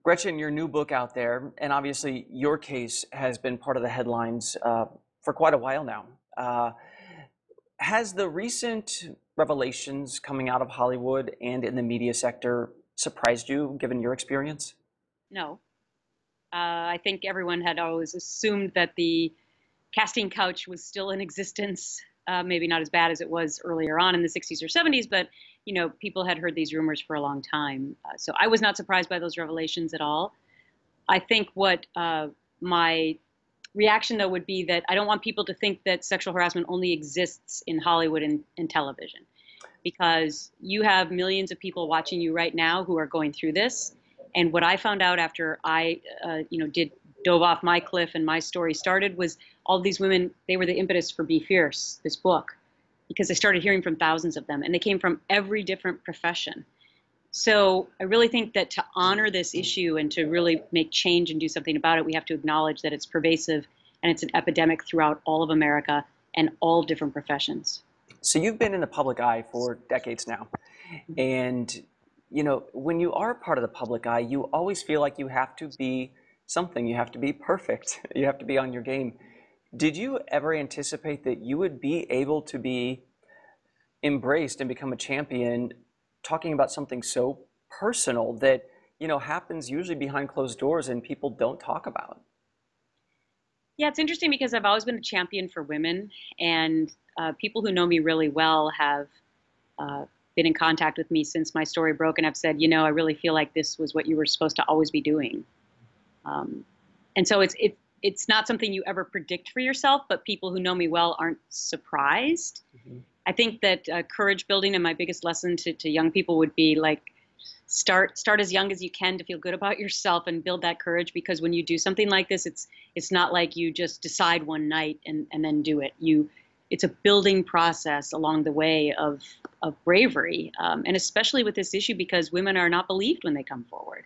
Gretchen, your new book out there, and obviously your case has been part of the headlines for quite a while now. Uh, has the recent revelations coming out of Hollywood and in the media sector surprised you, given your experience? No. I think everyone had always assumed that the casting couch was still in existence. Maybe not as bad as it was earlier on in the 60s or 70s, but people had heard these rumors for a long time. So I was not surprised by those revelations at all. I think what my reaction, though, would be that I don't want people to think that sexual harassment only exists in Hollywood and television, because you have millions of people watching you right now who are going through this. And what I found out after I, dove off my cliff and my story started was all these women, they were the impetus for Be Fierce, this book, because I started hearing from thousands of them, and they came from every different profession. So I really think that to honor this issue and to really make change and do something about it, we have to acknowledge that it's pervasive and it's an epidemic throughout all of America and all different professions. So you've been in the public eye for decades now, and when you are part of the public eye, you always feel like you have to be something. You have to be perfect. You have to be on your game. Did you ever anticipate that you would be able to be embraced and become a champion talking about something so personal that, happens usually behind closed doors and people don't talk about? Yeah, it's interesting because I've always been a champion for women, and people who know me really well have been in contact with me since my story broke, and I've said, I really feel like this was what you were supposed to always be doing. And so it's not something you ever predict for yourself, but people who know me well aren't surprised. Mhm. I think that courage building, and my biggest lesson to young people would be like, start as young as you can to feel good about yourself and build that courage, because when you do something like this, it's not like you just decide one night and then do it. It's a building process along the way of bravery, and especially with this issue, because women are not believed when they come forward,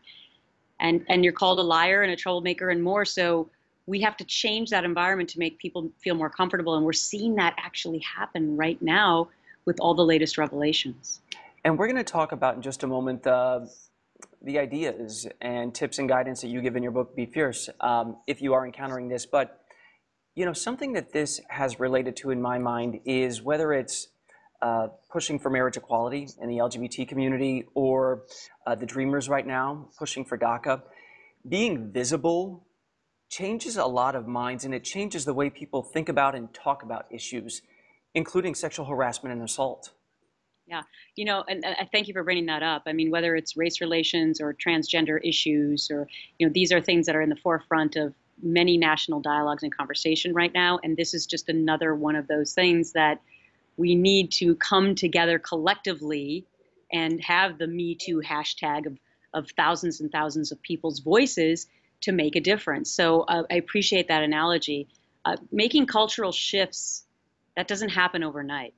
and you're called a liar and a troublemaker and more. So we have to change that environment to make people feel more comfortable, and we're seeing that actually happen right now with all the latest revelations. And we're going to talk about in just a moment the ideas and tips and guidance that you give in your book, Be Fierce, if you are encountering this. But, something that this has related to in my mind is whether it's pushing for marriage equality in the LGBT community, or the Dreamers right now pushing for DACA. Being visible changes a lot of minds, and it changes the way people think about and talk about issues, including sexual harassment and assault. Yeah, and I thank you for bringing that up. I mean, whether it's race relations or transgender issues, or, these are things that are in the forefront of many national dialogues and conversation right now. And this is just another one of those things that we need to come together collectively and have the Me Too hashtag of thousands and thousands of people's voices to make a difference. So I appreciate that analogy. Making cultural shifts, that doesn't happen overnight.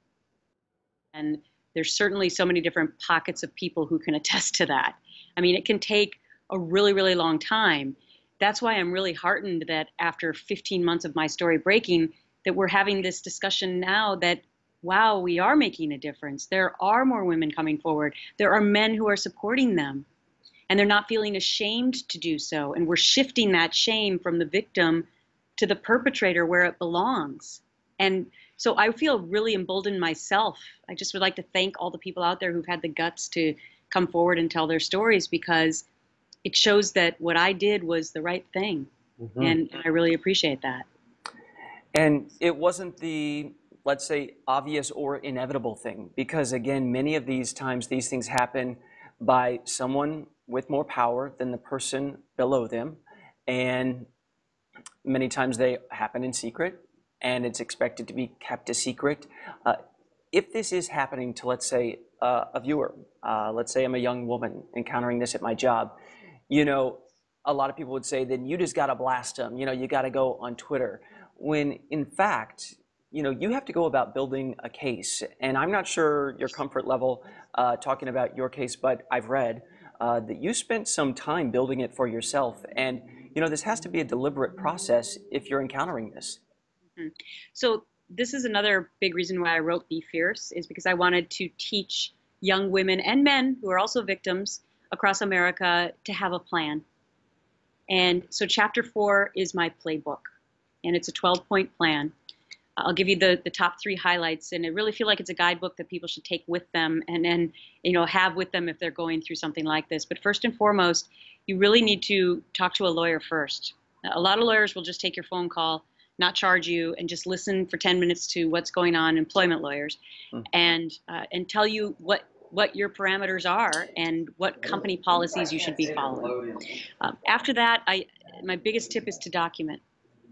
And there's certainly so many different pockets of people who can attest to that. I mean, it can take a really, really long time. That's why I'm really heartened that after 15 months of my story breaking, that we're having this discussion now that, wow, we are making a difference. There are more women coming forward. There are men who are supporting them, and they're not feeling ashamed to do so. And we're shifting that shame from the victim to the perpetrator where it belongs. And so I feel really emboldened myself. I just would like to thank all the people out there who've had the guts to come forward and tell their stories, because it shows that what I did was the right thing. Mhm. And I really appreciate that. And it wasn't the, let's say, obvious or inevitable thing, because again, many of these times, these things happen by someone with more power than the person below them. And many times they happen in secret, and it's expected to be kept a secret. If this is happening to, let's say, a viewer, let's say I'm a young woman encountering this at my job, a lot of people would say, then you just got to blast them. You got to go on Twitter. When in fact, you have to go about building a case. And I'm not sure your comfort level talking about your case, but I've read that you spent some time building it for yourself. And, this has to be a deliberate process if you're encountering this. Mhm. So this is another big reason why I wrote Be Fierce, is because I wanted to teach young women and men who are also victims across America to have a plan. And so chapter 4 is my playbook, and it's a 12-point plan. I'll give you the top 3 highlights, and I really feel like it's a guidebook that people should take with them and then, have with them if they're going through something like this. But first and foremost, you really need to talk to a lawyer first. A lot of lawyers will just take your phone call, not charge you, and just listen for 10 minutes to what's going on, employment lawyers, and tell you what your parameters are and what company policies you should be following. After that, my biggest tip is to document.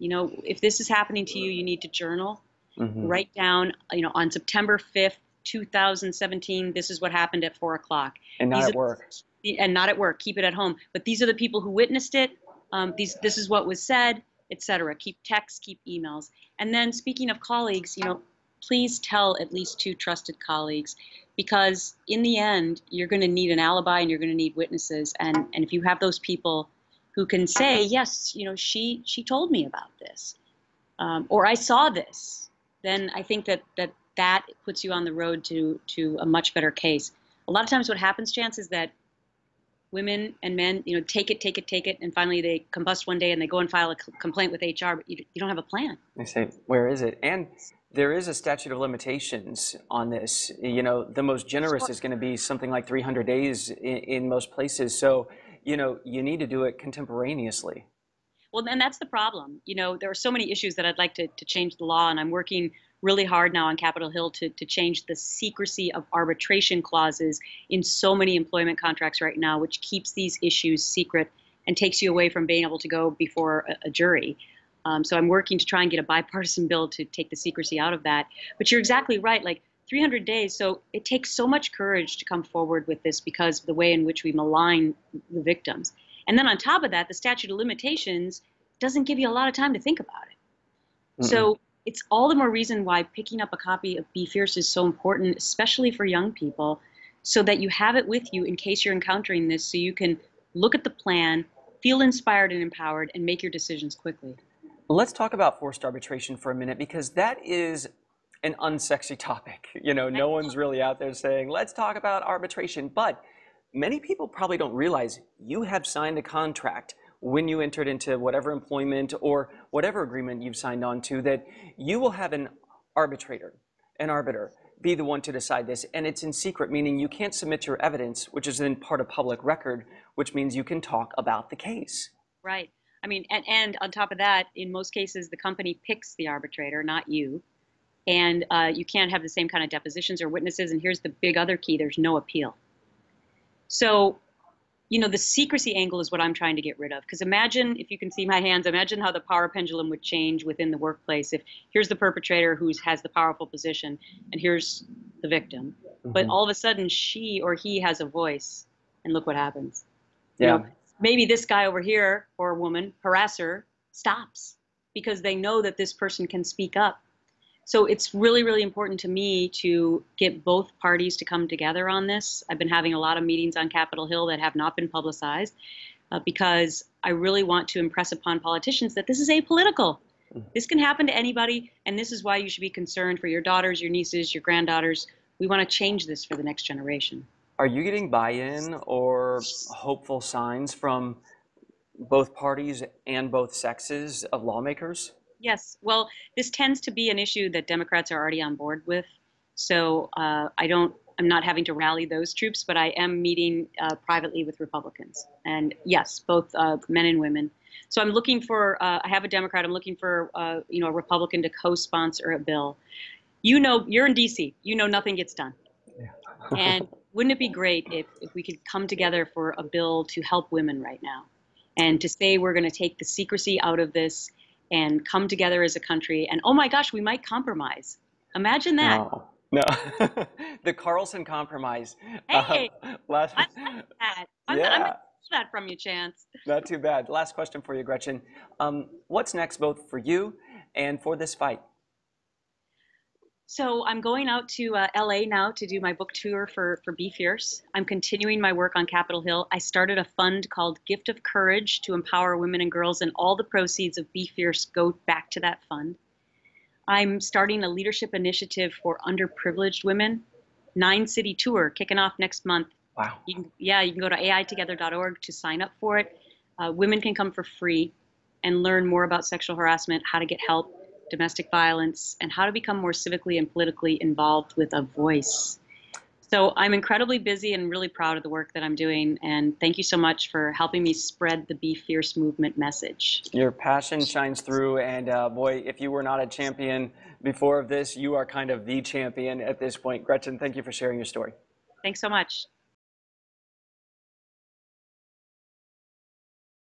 If this is happening to you, you need to journal, write down, on September 5th, 2017, this is what happened at 4 o'clock. And not at work. And not at work. Keep it at home. But these are the people who witnessed it. This is what was said, etc. Keep texts, keep emails. And then speaking of colleagues, please tell at least 2 trusted colleagues, because in the end, you're going to need an alibi and you're going to need witnesses. And if you have those people who can say, yes, she told me about this, or I saw this, then I think that puts you on the road to a much better case. A lot of times what happens, Chance, is that women and men, take it, and finally they combust one day and they go and file a complaint with HR, but you don't have a plan. They say, where is it? And there is a statute of limitations on this. The most generous is going to be something like 300 days in most places. So, you need to do it contemporaneously. Well, and that's the problem. There are so many issues that I'd like to change the law, and I'm working really hard now on Capitol Hill to change the secrecy of arbitration clauses in so many employment contracts right now, which keeps these issues secret and takes you away from being able to go before a jury. So I'm working to try and get a bipartisan bill to take the secrecy out of that. But you're exactly right, like 300 days. So it takes so much courage to come forward with this because of the way in which we malign the victims. And then on top of that, the statute of limitations doesn't give you a lot of time to think about it. So it's all the more reason why picking up a copy of Be Fierce is so important, especially for young people, so that you have it with you in case you're encountering this, so you can look at the plan, feel inspired and empowered, and make your decisions quickly. Let's talk about forced arbitration for a minute, because that is an unsexy topic. No one's really out there saying, let's talk about arbitration. But many people probably don't realize you have signed a contract when you entered into whatever employment or whatever agreement you've signed on to, that you will have an arbiter, be the one to decide this. And it's in secret, meaning you can't submit your evidence, which is then part of public record, which means you can talk about the case. Right. I mean, and on top of that, in most cases, the company picks the arbitrator, not you. And you can't have the same kind of depositions or witnesses. And here's the big other key: there's no appeal. So, the secrecy angle is what I'm trying to get rid of. Because imagine, if you can see my hands, imagine how the power pendulum would change within the workplace if here's the perpetrator who has the powerful position, and here's the victim. But all of a sudden, she or he has a voice, and look what happens. Yeah. Maybe this guy over here, or woman, harasser, stops because they know that this person can speak up. So it's really, really important to me to get both parties to come together on this. I've been having a lot of meetings on Capitol Hill that have not been publicized because I really want to impress upon politicians that this is apolitical. This can happen to anybody, and this is why you should be concerned for your daughters, your nieces, your granddaughters. We want to change this for the next generation. Are you getting buy-in or hopeful signs from both parties and both sexes of lawmakers? Yes. Well, this tends to be an issue that Democrats are already on board with. So I'm not having to rally those troops, but I am meeting privately with Republicans. And yes, both men and women. So I'm looking for, I have a Democrat, I'm looking for, a Republican to co-sponsor a bill. You're in DC, nothing gets done. Yeah. And wouldn't it be great if we could come together for a bill to help women right now, and to say we're going to take the secrecy out of this and come together as a country, and oh my gosh, we might compromise. Imagine that. No. The Carlson compromise. Hey, I like that. I'm going to steal that from you, Chance. Not too bad. Last question for you, Gretchen. What's next, both for you and for this fight? So I'm going out to LA now to do my book tour for Be Fierce. I'm continuing my work on Capitol Hill. I started a fund called Gift of Courage to empower women and girls, and all the proceeds of Be Fierce go back to that fund. I'm starting a leadership initiative for underprivileged women, 9-city tour kicking off next month. Wow. You can go to aitogether.org to sign up for it. Women can come for free and learn more about sexual harassment, how to get help, domestic violence, and how to become more civically and politically involved with a voice. So I'm incredibly busy and really proud of the work that I'm doing. And thank you so much for helping me spread the Be Fierce movement message. Your passion shines through. And boy, if you were not a champion before of this, you are kind of the champion at this point. Gretchen, thank you for sharing your story. Thanks so much.